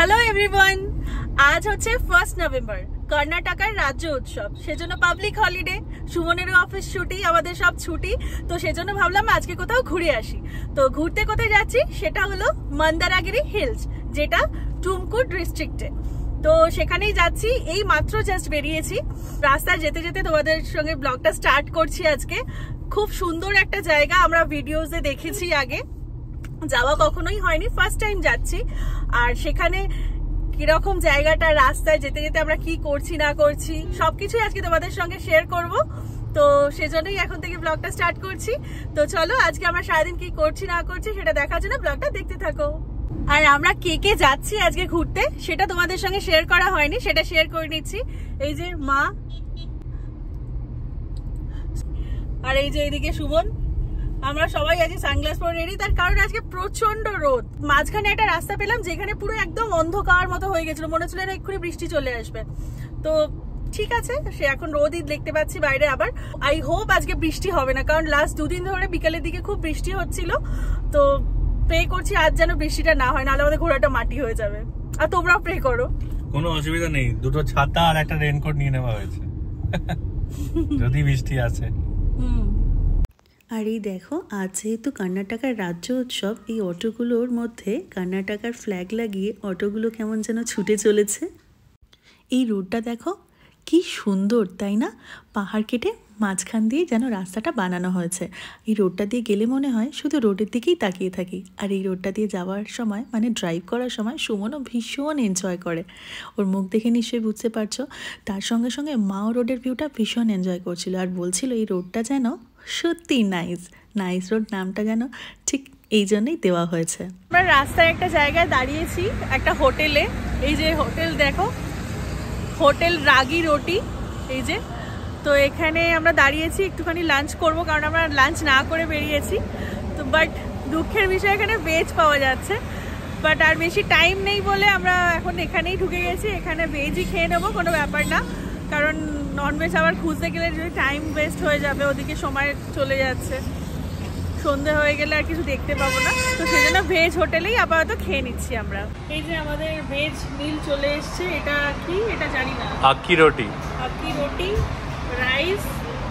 Hello everyone, আজ হচ্ছে 1 November, কর্ণাটকের রাজ্য উৎসব। সেজন্য পাবলিক হলিডে, সুমনেরও অফিস ছুটি, আমাদের সব ছুটি। তো সেজন্য ভাবলাম আজকে কোথাও ঘুরে আসি। তো ঘুরতে কোথায় যাচ্ছি সেটা হলো মন্দারগিরি হিলস, যেটা টুমকুর ডিস্ট্রিক্টে। তো সেখানেই যাচ্ছি, এই মাত্র জাস্ট বেরিয়েছি। রাস্তায় যেতে যেতে তোমাদের সঙ্গে ব্লগটা স্টার্ট করছি আজকে। খুব সুন্দর একটা জায়গা, আমরা ভিডিওসে দেখেছি, আগে যাওয়া কখনোই হয়নি, ফার্স্ট টাইম যাচ্ছি। আর সেখানে কিরকম জায়গাটা, রাস্তায় যেতে যেতে আমরা কি করছি না করছি সবকিছুই আজকে তোমাদের সঙ্গে শেয়ার করব। তো সেজন্যই এখন থেকে ব্লগটা স্টার্ট করছি। তো চলো আজকে আমরা সারাদিন কি করছি না করছি সেটা দেখার জন্য ব্লগটা দেখতে থাকো। আর আমরা কে কে যাচ্ছি আজকে ঘুরতে সেটা তোমাদের সঙ্গে শেয়ার করা হয়নি, সেটা শেয়ার করে নিচ্ছি। এই যে মা, আর এই যে এইদিকে সুমন। আমরা সবাই আজকে সানগ্লাস পরে রেডি, তার কারণ আজকে প্রচন্ড রোদ। মাঝখানে একটা রাস্তা পেলাম যেখানে পুরো একদম অন্ধকার মতো হয়ে গেছিল, মনে হচ্ছিল এক্ষুনি বৃষ্টি চলে আসবে। তো ঠিক আছে, সে এখন রোদই দেখতে পাচ্ছি বাইরে। আবার আই হোপ আজকে বৃষ্টি হবে না, কারণ লাস্ট দুদিন ধরে বিকালের দিকে খুব বৃষ্টি হচ্ছিল। তো প্রে করছি আজ যেন বৃষ্টিটা না হয়, নাহলে আমাদের ঘোড়াটা মাটি হয়ে যাবে। আর তোমরাও প্রে করো। কোনো অসুবিধা নেই, দুটো ছাতা আর একটা রেনকোট নিয়ে নেওয়া হয়েছে যদি বৃষ্টি আসে। আর এই দেখো, আজ যেহেতু কর্ণাটকের রাজ্য উৎসব, এই অটোগুলোর মধ্যে কর্ণাটকের ফ্ল্যাগ লাগিয়ে অটোগুলো কেমন যেন ছুটে চলেছে। এই রোডটা দেখো কি সুন্দর, তাই না? পাহাড় কেটে মাঝখান দিয়ে যেন রাস্তাটা বানানো হয়েছে। এই রোডটা দিয়ে গেলে মনে হয় শুধু রোডের দিকেই তাকিয়ে থাকি। আর এই রোডটা দিয়ে যাওয়ার সময়, মানে ড্রাইভ করার সময়, সুমনও ভীষণ এনজয় করে। ওর মুখ দেখে নিশ্চয়ই বুঝতে পারছো। তার সঙ্গে সঙ্গে মাও রোডের ভিউটা ভীষণ এনজয় করছিল, আর বলছিল এই রোডটা যেন সত্যি নাইস রোড, নামটা যেন ঠিক এই জন্যই দেওয়া হয়েছে। আমরা রাস্তায় একটা জায়গায় দাঁড়িয়েছি, একটা হোটেলে। এই যে হোটেল দেখো, হোটেল রাগি রুটি। এই যে, তো এখানে আমরা দাঁড়িয়েছি, একটুখানি লাঞ্চ করব, কারণ আমরা লাঞ্চ না করে বেরিয়েছি। তো বাট দুঃখের বিষয় এখানে ভেজ পাওয়া যাচ্ছে, বাট আর বেশি টাইম নেই বলে আমরা এখন এখানেই ঢুকে গেছি। এখানে ভেজই খেয়ে নেবো, কোনো ব্যাপার না, কারণ ননভেজ আবার খুঁজতে গেলে যদি টাইম ওয়েস্ট হয়ে যাবে, ওদিকে সময় চলে যাচ্ছে, সন্ধে হয়ে গেলে আর কিছু দেখতে পাবো না। তো সেই জন্য ভেজ হোটেলেই আপাতত খেয়ে নিচ্ছি আমরা। এই যে আমাদের ভেজ মিল চলে এসছে। এটা কি, এটা জানি না। আক্কি রুটি, রাইস,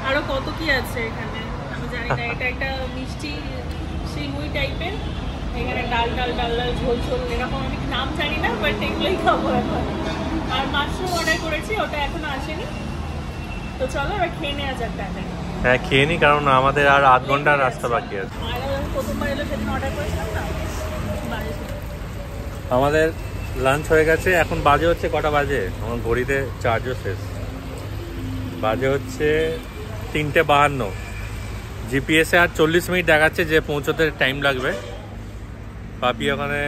আরো কত কি আছে এখানে আমি জানি না। এটা একটা মিষ্টি সিমুই টাইপের, এখানে ডাল ঝোল এরকম, আমি নাম জানি না, বাট এগুলোই খাবো এখন। আর মাশরুম অর্ডার করেছি, ওটা এখনো আসেনি। তো চলো এবার খেয়ে নেওয়া যাক। হ্যাঁ খেয়ে নি, কারণ আমাদের আর আধ ঘন্টার রাস্তা বাকি আছে। প্রথমবার এলো সেদিন অর্ডার করেছিলাম না। আমাদের লাঞ্চ হয়ে গেছে, এখন বাজে হচ্ছে কটা বাজে, আমার ঘড়িতে চার্জও শেষ। বাজে হচ্ছে 3:52। জিপিএসে আর 40 মিনিট দেখাচ্ছে যে পৌঁছতে টাইম লাগবে। পাপি ওখানে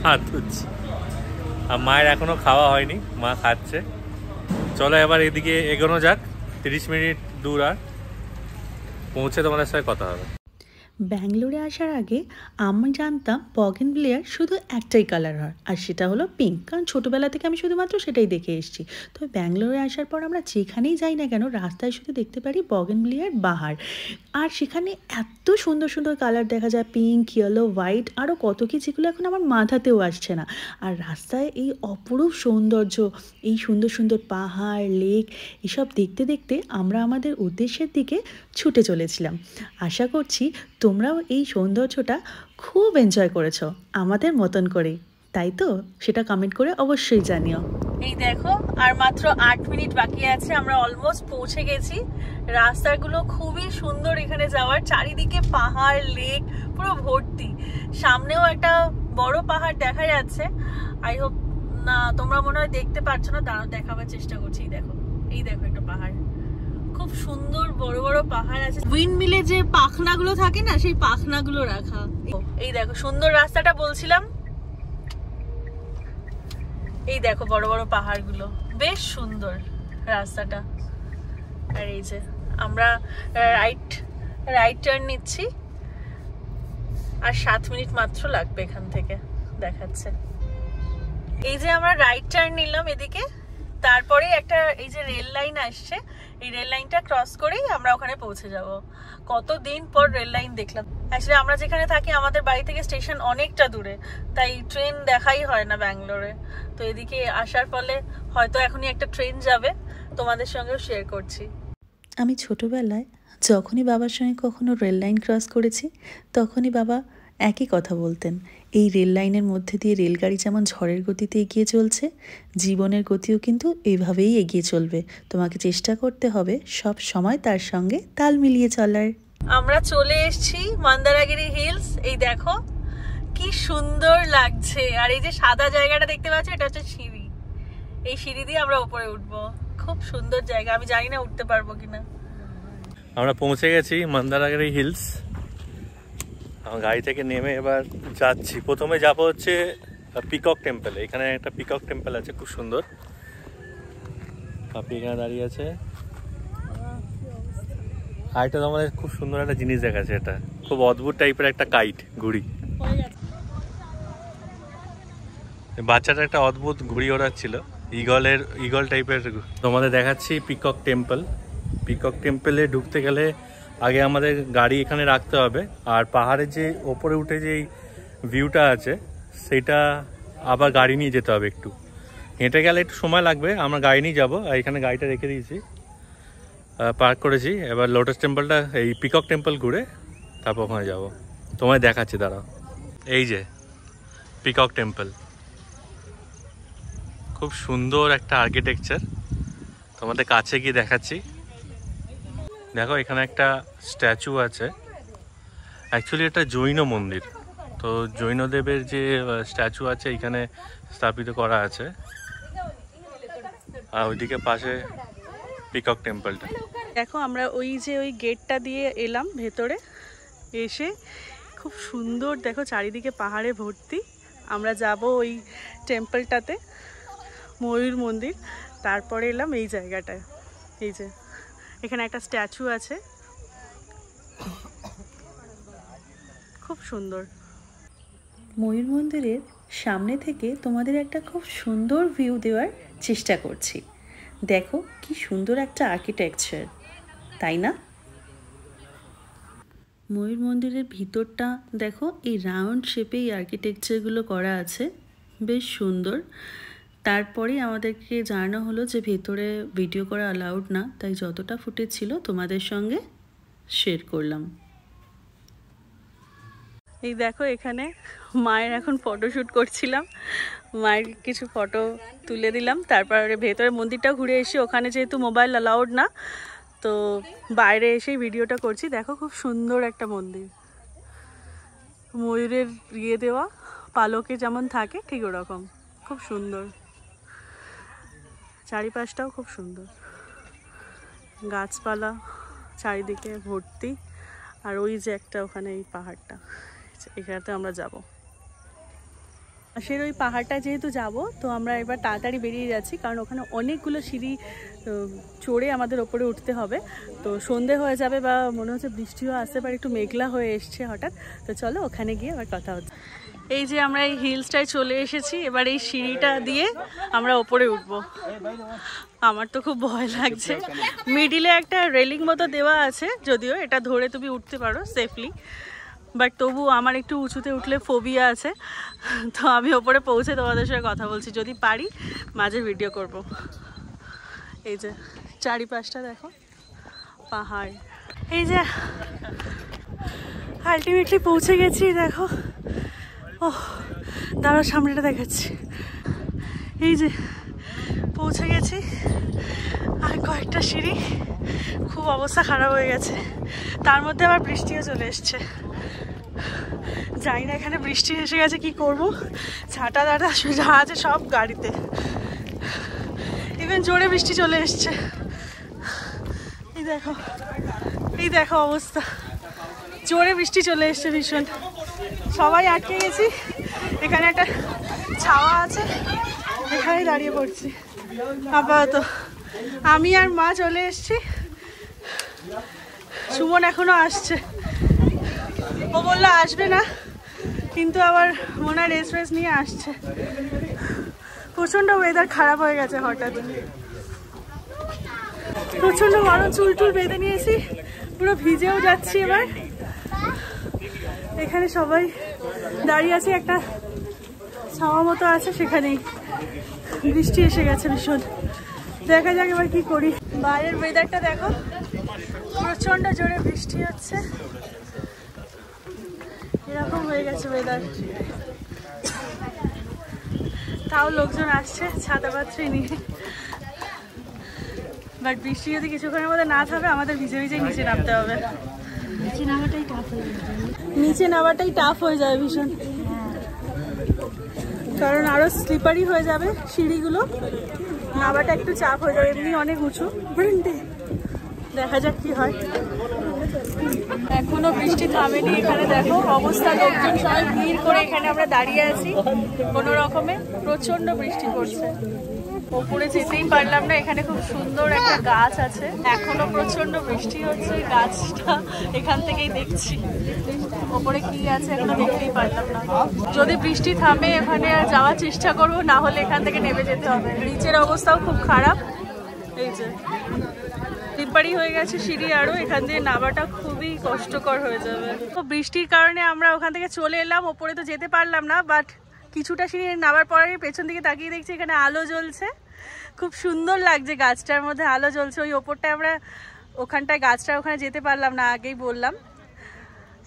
হাত ধুচ্ছে, আর মায়ের এখনো খাওয়া হয়নি, মা খাচ্ছে। চলো এবার এদিকে এগোনো যাক, 30 মিনিট দূর, আর পৌঁছে তোমাদের সাথে কথা হবে। ব্যাঙ্গালোরে আসার আগে আমি জানতাম বগেনভিলিয়ার শুধু একটাই কালার হয়, আর সেটা হলো পিঙ্ক, কারণ ছোটোবেলা থেকে আমি শুধুমাত্র সেটাই দেখে এসেছি। তবে ব্যাঙ্গালোরে আসার পর আমরা যেখানেই যাই না কেন, রাস্তায় শুধু দেখতে পারি বগেনভিলিয়ার বাহার। আর সেখানে এত সুন্দর সুন্দর কালার দেখা যায়, পিঙ্ক, ইয়েলো, হোয়াইট, আরও কত কি, যেগুলো এখন আমার মাথাতেও আসছে না। আর রাস্তায় এই অপরূপ সৌন্দর্য, এই সুন্দর সুন্দর পাহাড়, লেক, এসব দেখতে দেখতে আমরা আমাদের উদ্দেশ্যের দিকে ছুটে চলেছিলাম। আশা করছি তোমরাও এই সৌন্দর্যটা খুব এনজয় করেছো আমাদের মতন করে, তাই তো? সেটা কমেন্ট করে অবশ্যই জানিও। এই দেখো, আর মাত্র 8 মিনিট বাকি আছে, আমরা অলমোস্ট পৌঁছে গেছি। রাস্তাগুলো খুবই সুন্দর এখানে যাওয়ার, চারিদিকে পাহাড়, লেক পুরো ভর্তি। সামনেও একটা বড় পাহাড় দেখা যাচ্ছে। আই হোপ না, তোমরা মনে হয় দেখতে পাচ্ছ না, দাঁড়াও দেখাবার চেষ্টা করছি। এই দেখো একটা পাহাড়, খুব সুন্দর বড় বড় পাহাড় আছে। উইন্ড মিলে যে পাখনাগুলো থাকে না, সেই পাখনাগুলো রাখা। এই দেখো সুন্দর রাস্তাটা বলছিলাম, এই দেখো বড় বড় পাহাড়গুলো, বেশ সুন্দর রাস্তাটা। আর এই যে আমরা রাইট টার্ন নিচ্ছি, আর 7 মিনিট মাত্র লাগবে এখান থেকে, দেখাচ্ছে। এই যে আমরা রাইট টার্ন নিলাম এদিকে, তারপরে একটা এই যে রেল লাইন আসছে, এই রেল লাইনটা ক্রস করেই আমরা ওখানে পৌঁছে যাব। কতদিন পর রেল লাইন দেখলাম। অ্যাকচুয়ালি আমরা যেখানে থাকি আমাদের বাড়ি থেকে স্টেশন অনেকটা দূরে, তাই ট্রেন দেখাই হয় না ব্যাঙ্গালোরে। তো এদিকে আসার ফলে হয়তো এখনই একটা ট্রেন যাবে, তোমাদের সঙ্গেও শেয়ার করছি। আমি ছোটোবেলায় যখনই বাবার সঙ্গে কখনো রেল লাইন ক্রস করেছি, তখনই বাবা একই কথা বলতেন, এই রেল লাইনের মধ্যে দিয়ে রেলগাড়ি যেমন ঝড়ের গতিতে এগিয়ে চলছে, জীবনের গতিও কিন্তু এইভাবেই এগিয়ে চলবে। তোমাকে চেষ্টা করতে হবে সব সময় তার সঙ্গে তাল মিলিয়ে চলার। আমরা চলে এসেছি মন্দারগিরি হিলস। এই দেখো কি সুন্দর লাগছে। আর এই যে সাদা জায়গাটা দেখতে পাচ্ছ, এটা হচ্ছে সিঁড়ি। এই সিঁড়ি দিয়ে আমরা উপরে উঠবো। খুব সুন্দর জায়গা, আমি জানি না উঠতে পারবো কিনা। আমরা পৌঁছে গেছি মন্দারগিরি হিলস। গাড়ি থেকে নেমে এবার যাচ্ছি। প্রথমে যাবো হচ্ছে পিকক টেম্পল। এখানে একটা পিকক টেম্পল আছে, খুব সুন্দর। আপনি এখানে দাঁড়িয়ে আছে। আর এটা আমাদের খুব সুন্দর একটা জিনিস দেখাচ্ছে, এটা খুব অদ্ভুত টাইপের একটা কাইট ঘুড়ি। বাচ্চাটা একটা অদ্ভুত ঘুড়ি ওড়াচ্ছিল, ইগল টাইপের। তোমাদের দেখাচ্ছি পিকক টেম্পল। পিকক টেম্পলে ঢুকতে গেলে আগে আমাদের গাড়ি এখানে রাখতে হবে, আর পাহাড়ের যে ওপরে উঠে যে ভিউটা আছে সেটা আবার গাড়ি নিয়ে যেতে হবে। একটু হেঁটে গেলে একটু সময় লাগবে, আমরা গাড়ি নিয়ে যাবো। আর এখানে গাড়িটা রেখে দিয়েছি, পার্ক করেছি। এবার লোটাস টেম্পলটা, এই পিকক টেম্পল ঘুরে তারপর ওখানে যাবো। তোমায় দেখাচ্ছি, দাঁড়াও। এই যে পিকক টেম্পল, খুব সুন্দর একটা আর্কিটেকচার। তোমাদের কাছে গিয়ে দেখাচ্ছি। দেখো এখানে একটা স্ট্যাচু আছে। অ্যাকচুয়ালি এটা জৈন মন্দির। তো জৈনদেবের যে স্ট্যাচু আছে এখানে স্থাপিত করা আছে। আর ওইদিকে পাশে পিকক টেম্পলটা। দেখো আমরা ওই গেটটা দিয়ে এলাম ভেতরে। এসে খুব সুন্দর, দেখো চারিদিকে পাহাড়ে ভর্তি। আমরা যাব ওই টেম্পলটাতে, ময়ূর মন্দির। তারপরে এলাম এই জায়গাটায়। এই যে এখানে একটা স্ট্যাচু আছে, খুব সুন্দর। ময়ূর মন্দিরের সামনে থেকে তোমাদের একটা খুব সুন্দর ভিউ দেওয়ার চেষ্টা করছি। দেখো কি সুন্দর একটা আর্কিটেকচার, তাই না? ময়ূর মন্দিরের ভিতরটা দেখো, এই রাউন্ড শেপে এই আর্কিটেকচারগুলো করা আছে, বেশ সুন্দর। তারপরে আমাদেরকে জানানো হলো যে ভেতরে ভিডিও করা অ্যালাউড না, তাই যতটা ফুটেজ ছিল তোমাদের সঙ্গে শেয়ার করলাম। এই দেখো এখানে মায়ের এখন ফটোশ্যুট করছিলাম, মায়ের কিছু ফটো তুলে দিলাম। তারপরে ভেতরে মন্দিরটা ঘুরে এসে, ওখানে যেহেতু মোবাইল অ্যালাউড না, তো বাইরে এসেই ভিডিওটা করছি। দেখো খুব সুন্দর একটা মন্দির, ময়ূরের ইয়ে দেওয়া, পালকে যেমন থাকে ঠিক ওরকম, খুব সুন্দর। চারিপাশটাও খুব সুন্দর, গাছপালা চারিদিকে ভর্তি। আর ওই যে একটা ওখানে এই পাহাড়টা, এখানেতে আমরা যাব। আসলে ওই পাহাড়টা যেহেতু যাব, তো আমরা এবার তাড়াতাড়ি বেরিয়ে যাচ্ছি, কারণ ওখানে অনেকগুলো সিঁড়ি চড়ে আমাদের ওপরে উঠতে হবে। তো সন্ধে হয়ে যাবে, বা মনে হচ্ছে বৃষ্টিও আসতে পারে, একটু মেঘলা হয়ে এসছে হঠাৎ। তো চলো ওখানে গিয়ে আবার কথা হচ্ছে। এই যে আমরা এই হিলসটায় চলে এসেছি, এবার এই সিঁড়িটা দিয়ে আমরা ওপরে উঠবো। আমার তো খুব ভয় লাগছে। মিডিলে একটা রেলিং মতো দেওয়া আছে, যদিও এটা ধরে তুমি উঠতে পারো সেফলি, বাট তবু আমার একটু উঁচুতে উঠলে ফোবিয়া আছে। তো আমি ওপরে পৌঁছে তোমাদের সঙ্গে কথা বলছি, যদি পারি মাঝে ভিডিও করব। এই যে চারিপাশটা দেখো, পাহাড়। এই যে আলটিমেটলি পৌঁছে গেছি, দেখো। ও দাঁড়াও, সামনেটা দেখাচ্ছি। এই যে পৌঁছে গেছি, আর কয়েকটা সিঁড়ি। খুব অবস্থা খারাপ হয়ে গেছে, তার মধ্যে আবার বৃষ্টিও চলে এসছে। জানি না এখানে বৃষ্টি এসে গেছে, কি করব। ছাতা দাঁড়া যা আছে সব গাড়িতে, ইভেন জোরে বৃষ্টি চলে এসছে। এই দেখো অবস্থা, জোরে বৃষ্টি চলে এসছে ভীষণ। সবাই আটকে গেছি। এখানে একটা ছাওয়া আছে, এখানেই দাঁড়িয়ে পড়ছি আপাতত। আমি আর মা চলে এসছি, সুমন এখনো আসছে। ও বললো আসবে না, কিন্তু আবার মনে হয় রেস নিয়ে আসছে। প্রচন্ড ওয়েদার খারাপ হয়ে গেছে হঠাৎ, প্রচন্ড গরম, চুল বেঁধে নিয়েছি, পুরো ভিজেও যাচ্ছি। এবার এখানে সবাই দাঁড়িয়ে আছে, একটা ছাওয়া মতো আছে, সেখানেই বৃষ্টি এসে গেছে ভীষণ। দেখা যাক এবার কি করি। বাইরের ওয়েদারটা দেখো, প্রচন্ড জোরে বৃষ্টি হচ্ছে, এরকম হয়ে গেছে ওয়েদার। তাও লোকজন আসছে ছাতাপাত্রী নিয়ে, বাট বৃষ্টি যদি কিছুক্ষণের মধ্যে না থামে আমাদের ভিজে ভিজে নিচে নামতে হবে। নিচে নামাটাই টাফ হয়ে যাবে ভীষণ, কারণ আরো স্লিপারি হয়ে যাবে সিঁড়িগুলো, নামাটা একটু চাপ হয়ে যাবে, এমনি অনেক উঁচু। দেখা যাক কি হয়। এখনো বৃষ্টি থামেনি, এখানে দেখো অবস্থা, লোকজন সবাই ভিড় করে এখানে আমরা দাঁড়িয়ে আছি কোনো রকমে, প্রচন্ড বৃষ্টি পড়ছে। ওপরে যেতেই পারলাম না, এখানে খুব সুন্দর একটা গাছ আছে, এখনো প্রচন্ড বৃষ্টি হচ্ছে, গাছটা এখান থেকেই দেখছি, ওপরে কি আছে এখনো দেখতেই পারলাম না। যদি বৃষ্টি থামে এখানে যাওয়ার চেষ্টা করবো, না হলে এখান থেকে নেমে যেতে হবে। নিচের অবস্থাও খুব খারাপ, এই যে স্লিপারি হয়ে গেছে সিঁড়ি, আরো এখান দিয়ে নামাটা খুবই কষ্টকর হয়ে যাবে। তো বৃষ্টির কারণে আমরা ওখান থেকে চলে এলাম, ওপরে তো যেতে পারলাম না, বাট কিছুটা সিঁড়ি নামার পরে পেছন দিকে তাকিয়ে দেখছি এখানে আলো জ্বলছে, খুব সুন্দর লাগছে, গাছটার মধ্যে আলো জ্বলছে। ওই ওপরটায় আমরা ওখানটায় গাছটা ওখানে যেতে পারলাম না, আগেই বললাম।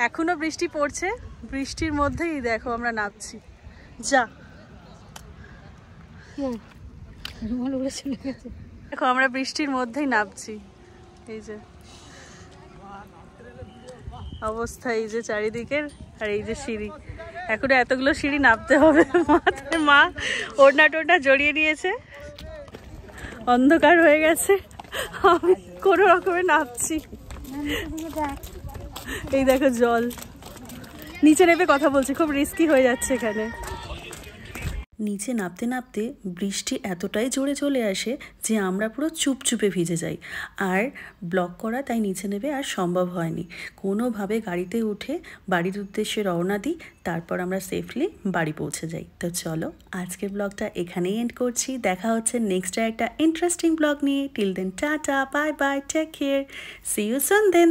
এখনো বৃষ্টি পড়ছে, বৃষ্টির মধ্যেই দেখো আমরা নামছি। যা দেখো আমরা বৃষ্টির মধ্যেই নামছি, এই যে অবস্থা, এই যে চারিদিকের, আর এই যে সিঁড়ি, এখনো এতগুলো সিঁড়ি নামতে হবে। মাথায় মা ওড়না টোড়না জড়িয়ে নিয়েছে, অন্ধকার হয়ে গেছে, আমি কোনো রকমে নামছি। এই দেখো জল, নিচে নেমে কথা বলছি, খুব রিস্কি হয়ে যাচ্ছে এখানে। নিচে নামতে নামতে বৃষ্টি এতটাই জোরে চলে আসে যে আমরা পুরো চুপচুপে ভিজে যাই, আর ব্লক করা তাই নিচে নেমে আর সম্ভব হয়নি। কোনোভাবে গাড়িতে উঠে বাড়ির উদ্দেশ্যে রওনা দিই, তারপর আমরা সেফলি বাড়ি পৌঁছে যাই। তো চলো আজকের ব্লগটা এখানেই এন্ড করছি, দেখা হচ্ছে নেক্সট একটা ইন্টারেস্টিং ব্লগ নিয়ে। Till then tata, bye bye, take care, see you soon then.